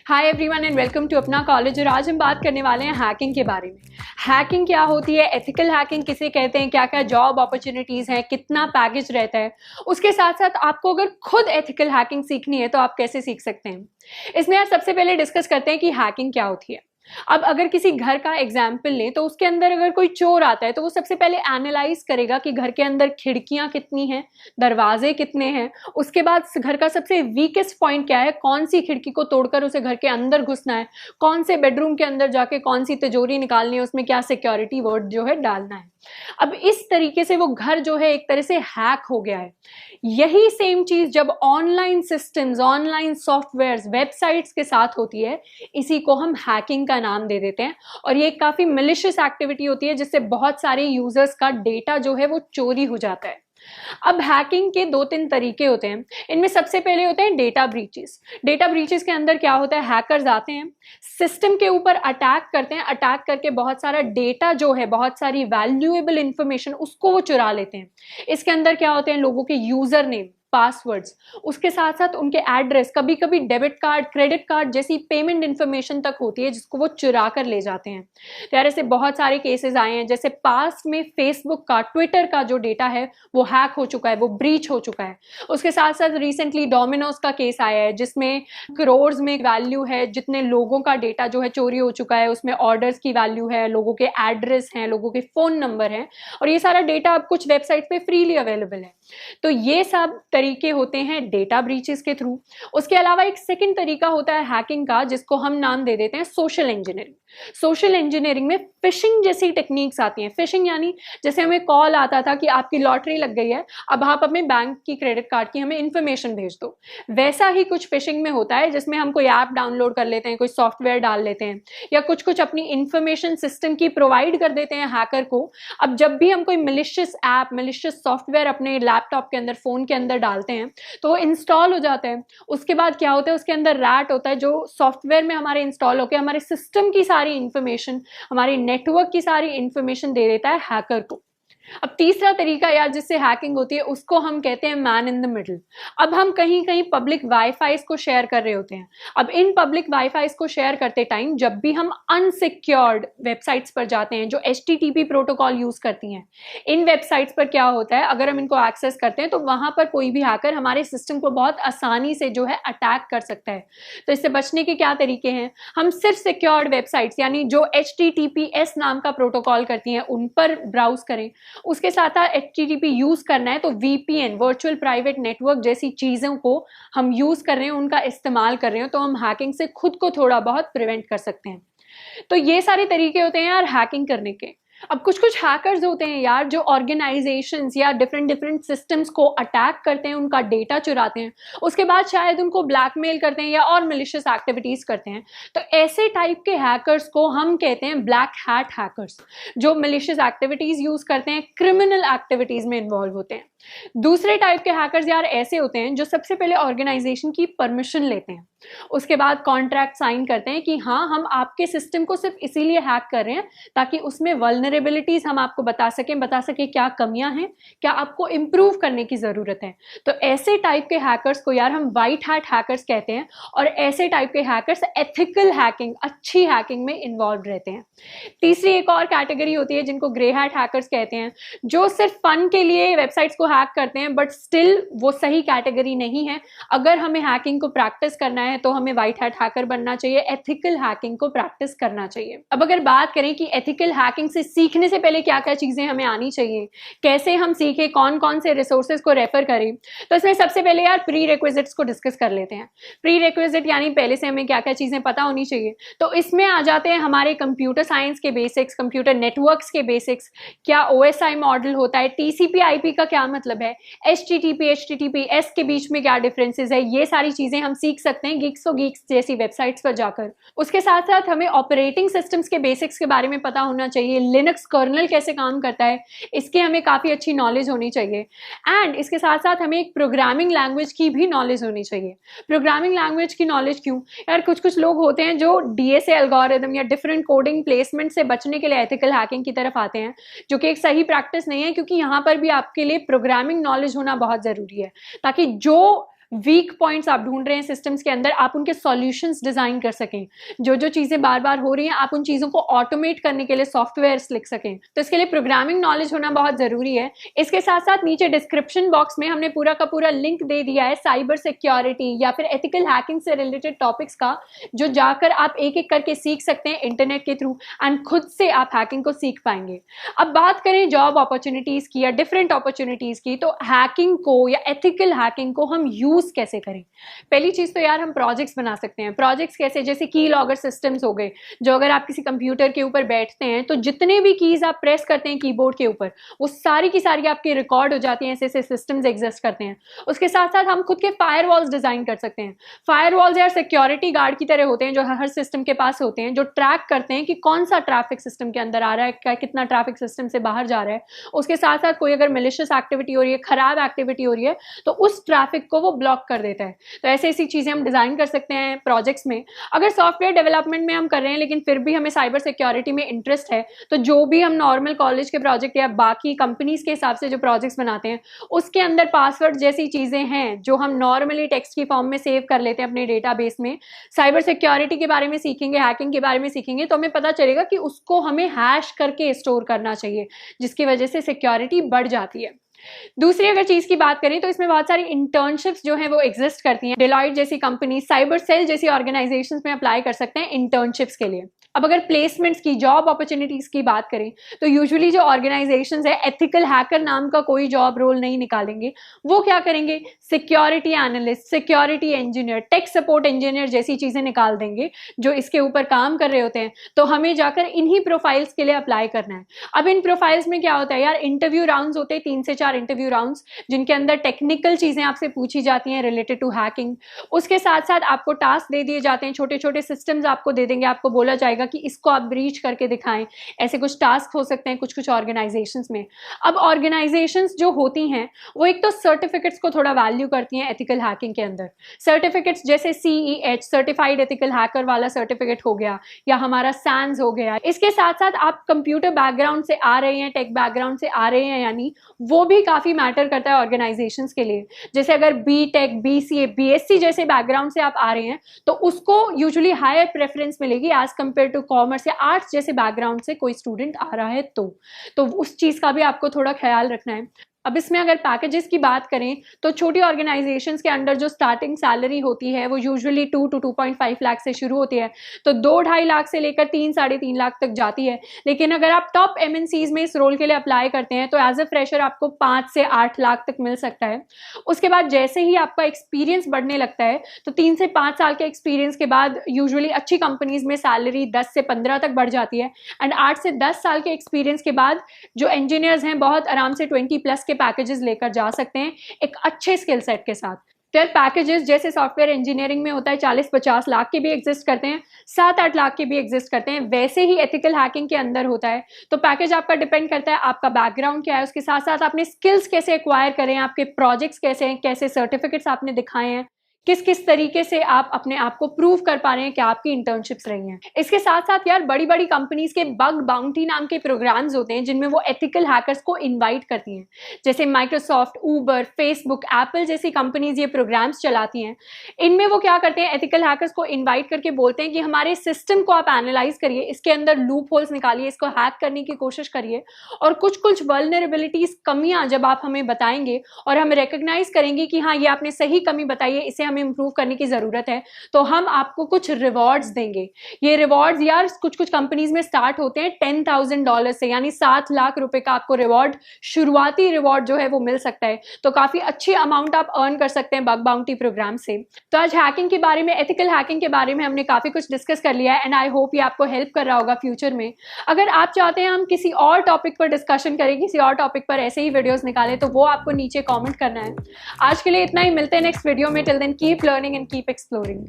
Hi everyone and welcome to Apna College. और आज हम बात करने वाले हैं हैकिंग के बारे में। हैकिंग क्या होती है, एथिकल हैकिंग किसे कहते हैं, क्या क्या जॉब अपॉर्चुनिटीज हैं, कितना पैकेज रहता है। उसके साथ साथ आपको अगर खुद एथिकल हैकिंग सीखनी है तो आप कैसे सीख सकते हैं। इसमें यार सबसे पहले डिस्कस करते हैं कि हैकिंग क्या होती है। अब अगर किसी घर का एग्जाम्पल लें तो उसके अंदर अगर कोई चोर आता है तो वो सबसे पहले एनालाइज करेगा कि घर के अंदर खिड़कियां कितनी हैं, दरवाजे कितने हैं, उसके बाद घर का सबसे वीकेस्ट पॉइंट क्या है, कौन सी खिड़की को तोड़कर उसे घर के अंदर घुसना है, कौन से बेडरूम के अंदर जाके कौन सी तिजोरी निकालनी है, उसमें क्या सिक्योरिटी वर्ड जो है डालना है। अब इस तरीके से वो घर जो है एक तरह से हैक हो गया है। यही सेम चीज जब online systems, online softwares, websites के साथ होती है, इसी को हम हैकिंग का नाम दे देते हैं। और ये काफी मिलिशियस एक्टिविटी होती है जिससे बहुत सारे यूजर्स का डेटा जो है वो चोरी हो जाता है। अब हैकिंग के दो तीन तरीके होते हैं। इनमें सबसे पहले होते हैं डेटा ब्रीचेस। डेटा ब्रीचेस के अंदर क्या होता है, हैकर्स आते हैं, सिस्टम के ऊपर अटैक करते हैं, अटैक करके बहुत सारा डेटा जो है, बहुत सारी वैल्यूएबल इंफॉर्मेशन, उसको वो चुरा लेते हैं। इसके अंदर क्या होते हैं, लोगों के यूजर नेम, पासवर्ड्स, उसके साथ साथ उनके एड्रेस, कभी कभी डेबिट कार्ड, क्रेडिट कार्ड जैसी पेमेंट इंफॉर्मेशन तक होती है जिसको वो चुरा कर ले जाते हैं। तो यार ऐसे बहुत सारे केसेस आए हैं, जैसे पास्ट में फेसबुक का, ट्विटर का जो डेटा है वो हैक हो चुका है, वो ब्रीच हो चुका है। उसके साथ साथ रिसेंटली डोमिनोज का केस आया है जिसमें करोड़ में वैल्यू है, जितने लोगों का डेटा जो है चोरी हो चुका है। उसमें ऑर्डर्स की वैल्यू है, लोगों के एड्रेस हैं, लोगों के फोन नंबर हैं, और ये सारा डेटा अब कुछ वेबसाइट पे फ्रीली अवेलेबल है। तो ये सब तरीके होते हैं डेटा ब्रीचेस के थ्रू। उसके अलावा एक सेकंड तरीका होता है हैकिंग का जिसको हम नाम दे देते हैं सोशल इंजीनियरिंग। सोशल इंजीनियरिंग में फिशिंग जैसी टेक्निक्स आती हैं। फिशिंग यानी जैसे हमें कॉल आता था कि आपकी लॉटरी लग गई है, अब आप अपने बैंक की क्रेडिट कार्ड की हमें इंफॉर्मेशन भेज दो। वैसा ही कुछ फिशिंग में होता है जिसमें हम कोई ऐप डाउनलोड कर लेते हैं, कोई सॉफ्टवेयर डाल लेते हैं, या कुछ कुछ अपनी इंफॉर्मेशन सिस्टम की प्रोवाइड कर देते हैं हैकर को। अब जब भी हम कोई मिलिशियस ऐप, मिलिशियस सॉफ्टवेयर अपने लैपटॉप के अंदर, फोन के अंदर डालते हैं तो वो इंस्टॉल हो जाता है। उसके बाद क्या होता है, उसके अंदर रैट होता है जो सॉफ्टवेयर में हमारे इंस्टॉल होकर हमारे सिस्टम की सारी इंफॉर्मेशन, हमारी नेटवर्क की सारी इंफॉर्मेशन दे देता है हैकर को। अब तीसरा तरीका यार जिससे हैकिंग होती है उसको हम कहते हैं मैन इन द मिडल। अब हम कहीं कहीं पब्लिक वाईफाईज को शेयर कर रहे होते हैं। अब इन पब्लिक वाईफाईज को शेयर करते टाइम जब भी हम अनसिक्योर्ड वेबसाइट्स पर जाते हैं जो HTTP प्रोटोकॉल यूज करती हैं, इन वेबसाइट्स पर क्या होता है, अगर हम इनको एक्सेस करते हैं तो वहां पर कोई भी हैकर हमारे सिस्टम को बहुत आसानी से जो है अटैक कर सकता है। तो इससे बचने के क्या तरीके हैं, हम सिर्फ सिक्योर्ड वेबसाइट्स यानी जो HTTPS नाम का प्रोटोकॉल करती हैं उन पर ब्राउज करें। उसके साथ साथ HTTP यूज करना है तो VPN, वर्चुअल प्राइवेट नेटवर्क जैसी चीजों को हम यूज कर रहे हैं, उनका इस्तेमाल कर रहे हो, तो हम हैकिंग से खुद को थोड़ा बहुत प्रिवेंट कर सकते हैं। तो ये सारे तरीके होते हैं यार हैकिंग करने के। अब कुछ कुछ हैकर्स होते हैं यार जो ऑर्गेनाइजेशंस या डिफरेंट सिस्टम्स को अटैक करते हैं, उनका डेटा चुराते हैं, उसके बाद शायद उनको ब्लैकमेल करते हैं या और मिलिशियस एक्टिविटीज करते हैं। तो ऐसे टाइप के हैकर्स को हम कहते हैं ब्लैक हैट हैकर्स, जो मिलिशियस एक्टिविटीज यूज करते हैं, क्रिमिनल एक्टिविटीज में इन्वॉल्व होते हैं। दूसरे टाइप के हैकर्स यार ऐसे होते हैं जो सबसे पहले ऑर्गेनाइजेशन की परमिशन लेते हैं, उसके बाद कॉन्ट्रैक्ट साइन करते हैं कि हाँ हम आपके सिस्टम को सिर्फ इसीलिए हैक कर रहे हैं ताकि उसमें वल्नरेबिलिटीज हम आपको बता सकें क्या कमियां हैं, क्या आपको इंप्रूव करने की जरूरत है। तो ऐसे टाइप के हैकर्स को यार हम व्हाइट हैट हैकर्स कहते हैं। और ऐसे टाइप के हैकर्स एथिकल हैकिंग, अच्छी हैकिंग में इन्वॉल्व रहते हैं। तीसरी एक और कैटेगरी होती है जिनको ग्रे हैट हैकर्स कहते हैं, जो सिर्फ फन के लिए वेबसाइट्स को हैक करते हैं, बट स्टिल वो सही कैटेगरी नहीं है। अगर हमें हैकिंग को प्रैक्टिस करना है तो हमें व्हाइट हैट हैकर बनना चाहिए, एथिकल हैकिंग को प्रैक्टिस करना चाहिए। अब अगर बात करें कि एथिकल हैकिंग से सीखने से पहले क्या क्या चीजें हमें आनी चाहिए, कैसे हम सीखें, कौन कौन से रिसोर्सेज को रेफर करें, तो इसमें सबसे पहले यार प्री रिक्विजिट्स को डिस्कस कर लेते हैं। प्री रिक्विजिट यानी पहले से हमें क्या क्या चीजें पता होनी चाहिए। तो इसमें आ जाते हैं हमारे कंप्यूटर साइंस के बेसिक्स, कंप्यूटर नेटवर्क्स के बेसिक्स, क्या OSI मॉडल होता है, TCP/IP का क्या मतलब है, HTTPS के बीच में क्या डिफरेंसेस है, ये सारी चीजें हम सीख सकते हैं गीक्स जैसी वेबसाइट्स पर जाकर। उसके साथ साथ हमें ऑपरेटिंग सिस्टम्स के बेसिक्स के बारे में पता होना चाहिए, लिनक्स कर्नल कैसे काम करता है, इसके हमें काफी अच्छी नॉलेज होनी चाहिए। एंड इसके साथ साथ हमें एक प्रोग्रामिंग लैंग्वेज की भी नॉलेज होनी चाहिए। प्रोग्रामिंग लैंग्वेज की नॉलेज क्यों यार, कुछ कुछ लोग होते हैं जो DSA एल्गोरिथम या डिफरेंट कोडिंग प्लेसमेंट से बचने के लिए एथिकल हैकिंग की तरफ आते हैं, जो कि एक सही प्रैक्टिस नहीं है, क्योंकि यहाँ पर भी आपके लिए प्रोग्रामिंग नॉलेज होना बहुत जरूरी है ताकि जो वीक पॉइंट्स आप ढूंढ रहे हैं सिस्टम्स के अंदर, आप उनके सॉल्यूशंस डिजाइन कर सकें। जो जो चीजें बार बार हो रही हैं आप उन चीजों को ऑटोमेट करने के लिए सॉफ्टवेयर्स लिख सकें। तो इसके लिए प्रोग्रामिंग नॉलेज होना बहुत जरूरी है। इसके साथ साथ नीचे डिस्क्रिप्शन बॉक्स में हमने पूरा का पूरा लिंक दे दिया है साइबर सिक्योरिटी या फिर एथिकल हैकिंग से रिलेटेड टॉपिक्स का, जो जाकर आप एक एक करके सीख सकते हैं इंटरनेट के थ्रू, एंड खुद से आप हैकिंग को सीख पाएंगे। अब बात करें जॉब अपॉर्चुनिटीज की या डिफरेंट अपॉर्चुनिटीज की, तो हैकिंग को या एथिकल हैकिंग को हम यूज कैसे करें? पहली चीज तो यार हम प्रोजेक्ट्स बना सकते हैं। प्रोजेक्ट्स कैसे? जैसे की लॉगर सिस्टम्स हो गए, जो अगर आप किसी कंप्यूटर के ऊपर बैठते हैं तो जितने भी कीज आप प्रेस करते हैं कीबोर्ड के ऊपर, वो सारी की सारी आपकी रिकॉर्ड हो जाती हैं। ऐसे ऐसे सिस्टम्स एग्जिस्ट करते हैं। उसके साथ साथ हम खुद के फायरवॉल्स डिजाइन कर सकते हैं। फायरवॉल्स यार सिक्योरिटी गार्ड की तरह होते हैं जो हर सिस्टम के पास होते हैं, जो ट्रैक करते हैं कि कौन सा ट्रैफिक सिस्टम के अंदर आ रहा है, कितना ट्रैफिक सिस्टम से बाहर जा रहा है। उसके साथ साथ कोई अगर मैलिशियस एक्टिविटी हो रही है, खराब एक्टिविटी हो रही है, तो उस ट्रैफिक को वो ब्लॉक कर देता है। तो ऐसी ऐसी चीजें हम डिजाइन कर सकते हैं प्रोजेक्ट्स में। अगर सॉफ्टवेयर डेवलपमेंट में हम कर रहे हैं लेकिन फिर भी हमें साइबर सिक्योरिटी में इंटरेस्ट है, तो जो भी हम नॉर्मल कॉलेज के प्रोजेक्ट या बाकी कंपनीज के हिसाब से जो प्रोजेक्ट्स बनाते हैं, उसके अंदर पासवर्ड जैसी चीजें हैं जो हम नॉर्मली टेक्स्ट की फॉर्म में सेव कर लेते हैं अपने डेटाबेस में, साइबर सिक्योरिटी के बारे में सीखेंगे, हैकिंग के बारे में सीखेंगे, तो हमें पता चलेगा कि उसको हमें हैश करके स्टोर करना चाहिए, जिसकी वजह से सिक्योरिटी बढ़ जाती है। दूसरी अगर चीज की बात करें तो इसमें बहुत सारी इंटर्नशिप्स जो हैं वो एग्जिस्ट करती हैं। डेलॉयट जैसी कंपनी, साइबर सेल जैसी ऑर्गेनाइजेशंस में अप्लाई कर सकते हैं इंटर्नशिप्स के लिए। अब अगर प्लेसमेंट्स की, जॉब अपॉर्चुनिटीज की बात करें तो यूजुअली जो ऑर्गेनाइजेशंस है एथिकल हैकर नाम का कोई जॉब रोल नहीं निकालेंगे। वो क्या करेंगे? Security analyst, security engineer, tech support engineer जैसी चीजें निकाल देंगे जो इसके ऊपर काम कर रहे होते हैं। तो हमें जाकर इन्हीं प्रोफाइल्स के लिए अप्लाई करना है। अब इन प्रोफाइल्स में क्या होता है यार, इंटरव्यू राउंड्स होते हैं, 3 से 4 इंटरव्यू राउंड्स, जिनके अंदर टेक्निकल चीजें आपसे पूछी जाती हैं रिलेटेड टू हैकिंग। उसके साथ साथ आपको टास्क दे दिए जाते हैं, छोटे छोटे सिस्टम्स आपको दे देंगे, आपको बोला जाएगा कि इसको आप ब्रीच करके दिखाएं। ऐसे कुछ टास्क हो सकते हैं कुछ कुछ ऑर्गेनाइजेशंस में। अब ऑर्गेनाइजेशंस जो होती हैं वो एक तो सर्टिफिकेट्स को थोड़ा वैल्यू करती हैं एथिकल हैकिंग के अंदर। सर्टिफिकेट्स जैसे CEH सर्टिफाइड एथिकल हैकर वाला सर्टिफिकेट हो गया, या हमारा SANS हो गया। इसके साथ साथ आप कंप्यूटर बैकग्राउंड से आ रहे हैं, टेक बैकग्राउंड से आ रहे हैं, यानी वो भी काफी मैटर करता है ऑर्गेनाइजेशंस के लिए। जैसे अगर BTech, BCA, BSc जैसे बैकग्राउंड से आप आ रहे हैं तो उसको यूजुअली हायर प्रेफरेंस मिलेगी एज कंपेयर टू कॉमर्स या आर्ट्स जैसे बैकग्राउंड से कोई स्टूडेंट आ रहा है। तो उस चीज का भी आपको थोड़ा ख्याल रखना है। अब इसमें अगर पैकेजेस की बात करें तो छोटी ऑर्गेनाइजेशंस के अंडर जो स्टार्टिंग सैलरी होती है वो यूजुअली 2 to 2.5 लाख से शुरू होती है, तो 2-2.5 लाख से लेकर 3-3.5 लाख तक जाती है। लेकिन अगर आप टॉप MNCs में इस रोल के लिए अप्लाई करते हैं तो एज ए फ्रेशर आपको 5 से 8 लाख तक मिल सकता है। उसके बाद जैसे ही आपका एक्सपीरियंस बढ़ने लगता है तो 3 से 5 साल के एक्सपीरियंस के बाद यूजुअली अच्छी कंपनीज में सैलरी 10 से 15 तक बढ़ जाती है, एंड 8 से 10 साल के एक्सपीरियंस के बाद जो इंजीनियर्स हैं बहुत आराम से 20+ पैकेजेस लेकर जा सकते हैं एक अच्छे स्किल सेट के साथ। तो पैकेजेस जैसे सॉफ्टवेयर इंजीनियरिंग में होता है 40-50 लाख के भी एग्जिस्ट करते हैं, 7-8 लाख के भी एग्जिस्ट करते हैं, वैसे ही एथिकल हैकिंग के अंदर होता है। तो पैकेज आपका डिपेंड करता है आपका बैकग्राउंड क्या है, उसके साथ साथ आपने स्किल्स कैसे एक्वायर करें, आपके प्रोजेक्ट्स कैसे हैं, कैसे सर्टिफिकेट्स आपने दिखाए हैं, किस किस तरीके से आप अपने आप को प्रूव कर पा रहे हैं कि आपकी इंटर्नशिप्स रही हैं। इसके साथ साथ यार बड़ी बड़ी कंपनीज के बग बाउंटी नाम के प्रोग्राम्स होते हैं जिनमें वो एथिकल हैकर्स को इनवाइट करती हैं। जैसे माइक्रोसॉफ्ट, ऊबर, फेसबुक, एप्पल जैसी कंपनीज ये प्रोग्राम्स चलाती हैं। इनमें वो क्या करते हैं, एथिकल हैकर्स को इन्वाइट करके बोलते हैं कि हमारे सिस्टम को आप एनालाइज करिए, इसके अंदर लूप होल्स निकालिए, इसको हैक करने की कोशिश करिए, और कुछ कुछ वल्नरेबिलिटीज, कमियां जब आप हमें बताएंगे और हम रिकग्नाइज करेंगे कि हाँ ये आपने सही कमी बताई है, इसे हमें इंप्रूव करने की जरूरत है, तो हम आपको कुछ रिवॉर्ड्स देंगे। ये रिवॉर्ड्स यार कुछ कुछ कंपनीज में स्टार्ट होते हैं $10,000 से, यानी 7 लाख रुपए का आपको रिवॉर्ड, शुरुआती रिवॉर्ड जो है वो मिल सकता है। तो काफी अच्छी अमाउंट आप अर्न कर सकते हैं बग बाउंटी प्रोग्राम से। तो आज हैकिंग के बारे में, एथिकल हैकिंग के बारे में हमने काफी कुछ डिस्कस कर लिया है, एंड आई होप ये आपको हेल्प कर रहा होगा फ्यूचर में। अगर आप चाहते हैं हम किसी और टॉपिक पर डिस्कशन करें, किसी और टॉपिक पर ऐसे ही वीडियोस निकालें, तो वो आपको नीचे कमेंट करना है। आज के लिए इतना ही, मिलते हैं नेक्स्ट वीडियो में। Till then keep learning and keep exploring.